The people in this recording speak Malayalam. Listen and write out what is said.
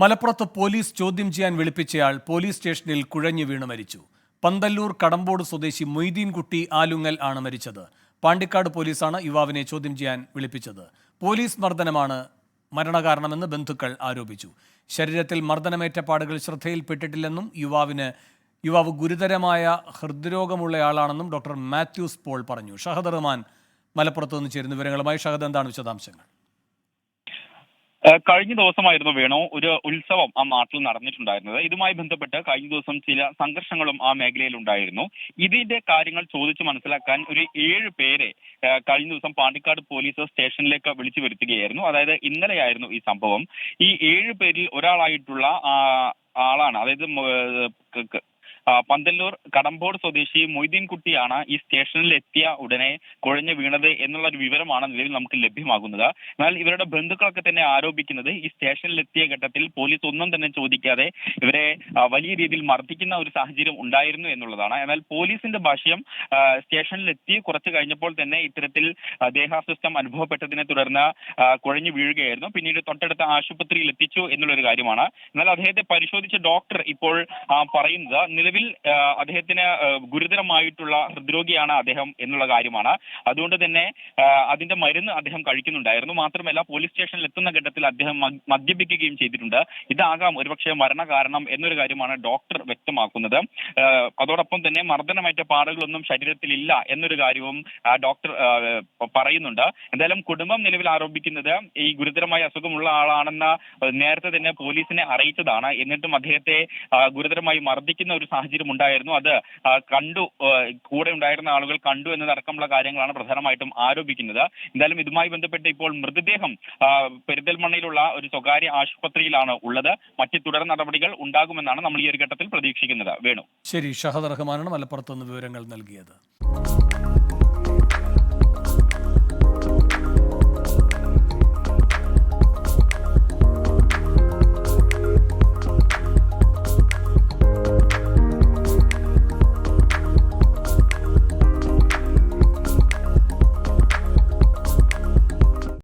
മലപ്പുറത്ത് പോലീസ് ചോദ്യം ചെയ്യാൻ വിളിപ്പിച്ചയാൾ പോലീസ് സ്റ്റേഷനിൽ കുഴഞ്ഞു വീണ് മരിച്ചു. പന്തല്ലൂർ കടമ്പോട് സ്വദേശി മൊയ്തീൻകുട്ടി ആലുങ്ങൽ ആണ് മരിച്ചത്. പാണ്ടിക്കാട് പോലീസാണ് യുവാവിനെ ചോദ്യം ചെയ്യാൻ വിളിപ്പിച്ചത്. പോലീസ് മർദ്ദനമാണ് മരണകാരണമെന്ന് ബന്ധുക്കൾ ആരോപിച്ചു. ശരീരത്തിൽ മർദ്ദനമേറ്റ പാടുകൾ ശ്രദ്ധയിൽപ്പെട്ടിട്ടില്ലെന്നും യുവാവ് ഗുരുതരമായ ഹൃദ്രോഗമുള്ളയാളാണെന്നും ഡോക്ടർ മാത്യൂസ് പോൾ പറഞ്ഞു. ഷഹദ് റഹ്മാൻ മലപ്പുറത്ത് നിന്ന് ചേരുന്ന വിവരങ്ങളുമായി. ഷഹദ്, എന്താണ് വിശദാംശങ്ങൾ? കഴിഞ്ഞ ദിവസമായിരുന്നു വേണു ഒരു ഉത്സവം ആ നാട്ടിൽ നടന്നിട്ടുണ്ടായിരുന്നത്. ഇതുമായി ബന്ധപ്പെട്ട് കഴിഞ്ഞ ദിവസം ചില സംഘർഷങ്ങളും ആ മേഖലയിൽ ഉണ്ടായിരുന്നു. ഇതിന്റെ കാര്യങ്ങൾ ചോദിച്ചു മനസ്സിലാക്കാൻ ഒരു 7 പേരെ കഴിഞ്ഞ ദിവസം പാണ്ടിക്കാട് പോലീസ് സ്റ്റേഷനിലേക്ക് വിളിച്ചു വരുത്തുകയായിരുന്നു. അതായത് ഇന്നലെയായിരുന്നു ഈ സംഭവം. ഈ 7 പേരിൽ ഒരാളായിട്ടുള്ള ആളാണ്, അതായത് പന്തല്ലൂർ കടമ്പോട് സ്വദേശി മൊയ്തീൻകുട്ടിയാണ് ഈ സ്റ്റേഷനിൽ എത്തിയ ഉടനെ കുഴഞ്ഞു വീണത് എന്നുള്ള ഒരു വിവരമാണ് നിലവിൽ നമുക്ക് ലഭ്യമാകുന്നത്. എന്നാൽ ഇവരുടെ ബന്ധുക്കളൊക്കെ തന്നെ ആരോപിക്കുന്നത് ഈ സ്റ്റേഷനിൽ എത്തിയ ഘട്ടത്തിൽ പോലീസ് ഒന്നും തന്നെ ചോദിക്കാതെ ഇവരെ വലിയ രീതിയിൽ മർദ്ദിക്കുന്ന ഒരു സാഹചര്യം ഉണ്ടായിരുന്നു എന്നുള്ളതാണ്. എന്നാൽ പോലീസിന്റെ ഭാഷ്യം സ്റ്റേഷനിൽ എത്തി കുറച്ച് കഴിഞ്ഞപ്പോൾ തന്നെ ഇത്തരത്തിൽ ദേഹാസ്വസ്ഥം അനുഭവപ്പെട്ടതിനെ തുടർന്ന് കുഴഞ്ഞു വീഴുകയായിരുന്നു. പിന്നീട് തൊട്ടടുത്ത ആശുപത്രിയിൽ എത്തിച്ചു എന്നുള്ളൊരു കാര്യമാണ്. എന്നാൽ അദ്ദേഹത്തെ പരിശോധിച്ച ഡോക്ടർ ഇപ്പോൾ പറയുന്നത് നിലവിൽ അദ്ദേഹത്തിന് ഗുരുതരമായിട്ടുള്ള ഹൃദ്രോഗിയാണ് അദ്ദേഹം എന്നുള്ള കാര്യമാണ്. അതുകൊണ്ട് തന്നെ അതിന്റെ മരുന്ന് അദ്ദേഹം കഴിക്കുന്നുണ്ടായിരുന്നു. മാത്രമല്ല പോലീസ് സ്റ്റേഷനിൽ എത്തുന്ന ഘട്ടത്തിൽ അദ്ദേഹം മദ്യപിക്കുകയും ചെയ്തിട്ടുണ്ട്. ഇതാകാം ഒരുപക്ഷെ മരണകാരണം എന്നൊരു കാര്യമാണ് ഡോക്ടർ വ്യക്തമാക്കുന്നത്. അതോടൊപ്പം തന്നെ മർദ്ദനമേറ്റ പാടുകളൊന്നും ശരീരത്തിലില്ല എന്നൊരു കാര്യവും ഡോക്ടർ പറയുന്നുണ്ട്. എന്തായാലും കുടുംബം നിലവിൽ ആരോപിക്കുന്നത് ഈ ഗുരുതരമായ അസുഖമുള്ള ആളാണെന്ന് നേരത്തെ തന്നെ പോലീസിനെ അറിയിച്ചതാണ്. എന്നിട്ടും അദ്ദേഹത്തെ ഗുരുതരമായി മർദ്ദിക്കുന്ന ഒരു സാഹചര്യം ഉണ്ടായിരുന്നു. അത് കണ്ടു, കൂടെ ഉണ്ടായിരുന്ന ആളുകൾ കണ്ടു എന്നതടക്കമുള്ള കാര്യങ്ങളാണ് പ്രധാനമായിട്ടും ആരോപിക്കുന്നത്. എന്തായാലും ഇതുമായി ബന്ധപ്പെട്ട് ഇപ്പോൾ മൃതദേഹം പെരിന്തൽമണ്ണയിലുള്ള ഒരു സ്വകാര്യ ആശുപത്രിയിലാണ് ഉള്ളത്. മറ്റ് തുടർ നടപടികൾ ഉണ്ടാകുമെന്നാണ് നമ്മൾ ഈ ഒരു ഘട്ടത്തിൽ പ്രതീക്ഷിക്കുന്നത്. വേണു. ശരി, ഷഹദ് റഹ്മാനാണ് മലപ്പുറത്ത് നിന്ന് വിവരങ്ങൾ നൽകിയത്.